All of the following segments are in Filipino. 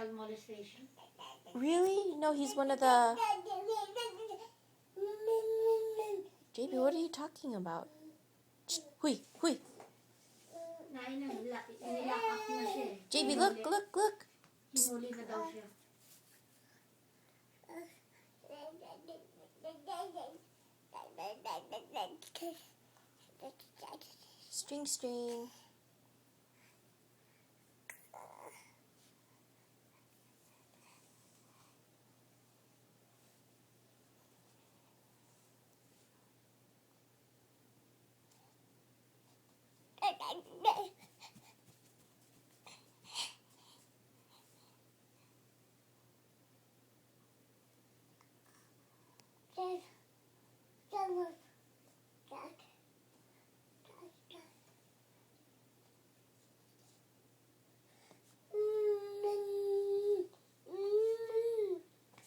child molestation. Really? No, he's one of the... JB, what are you talking about? Huy, huy. Nilak up na siya eh. JB, look. Hinuli na daw siya. String.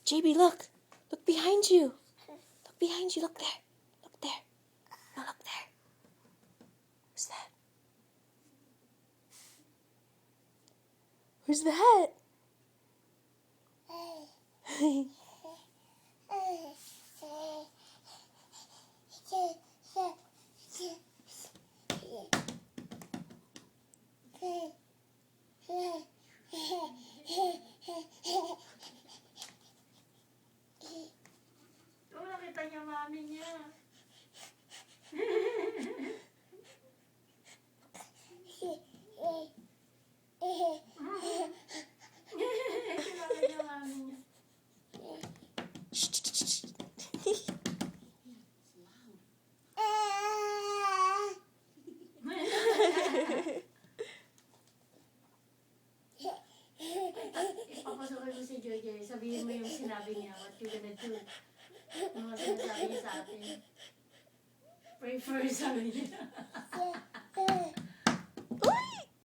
JB, look. Look behind you. Look behind you. Look there. Look there. No, look there. Who's that? Who's that? Oo, nakita niya mami niya. Kilala niya mami niya. Ipapasukin mo si Joy. Sabihin mo yung sinabi niya. What you gonna do? Yung mga sinasabi niya sa atin. Pray first, sabi niya.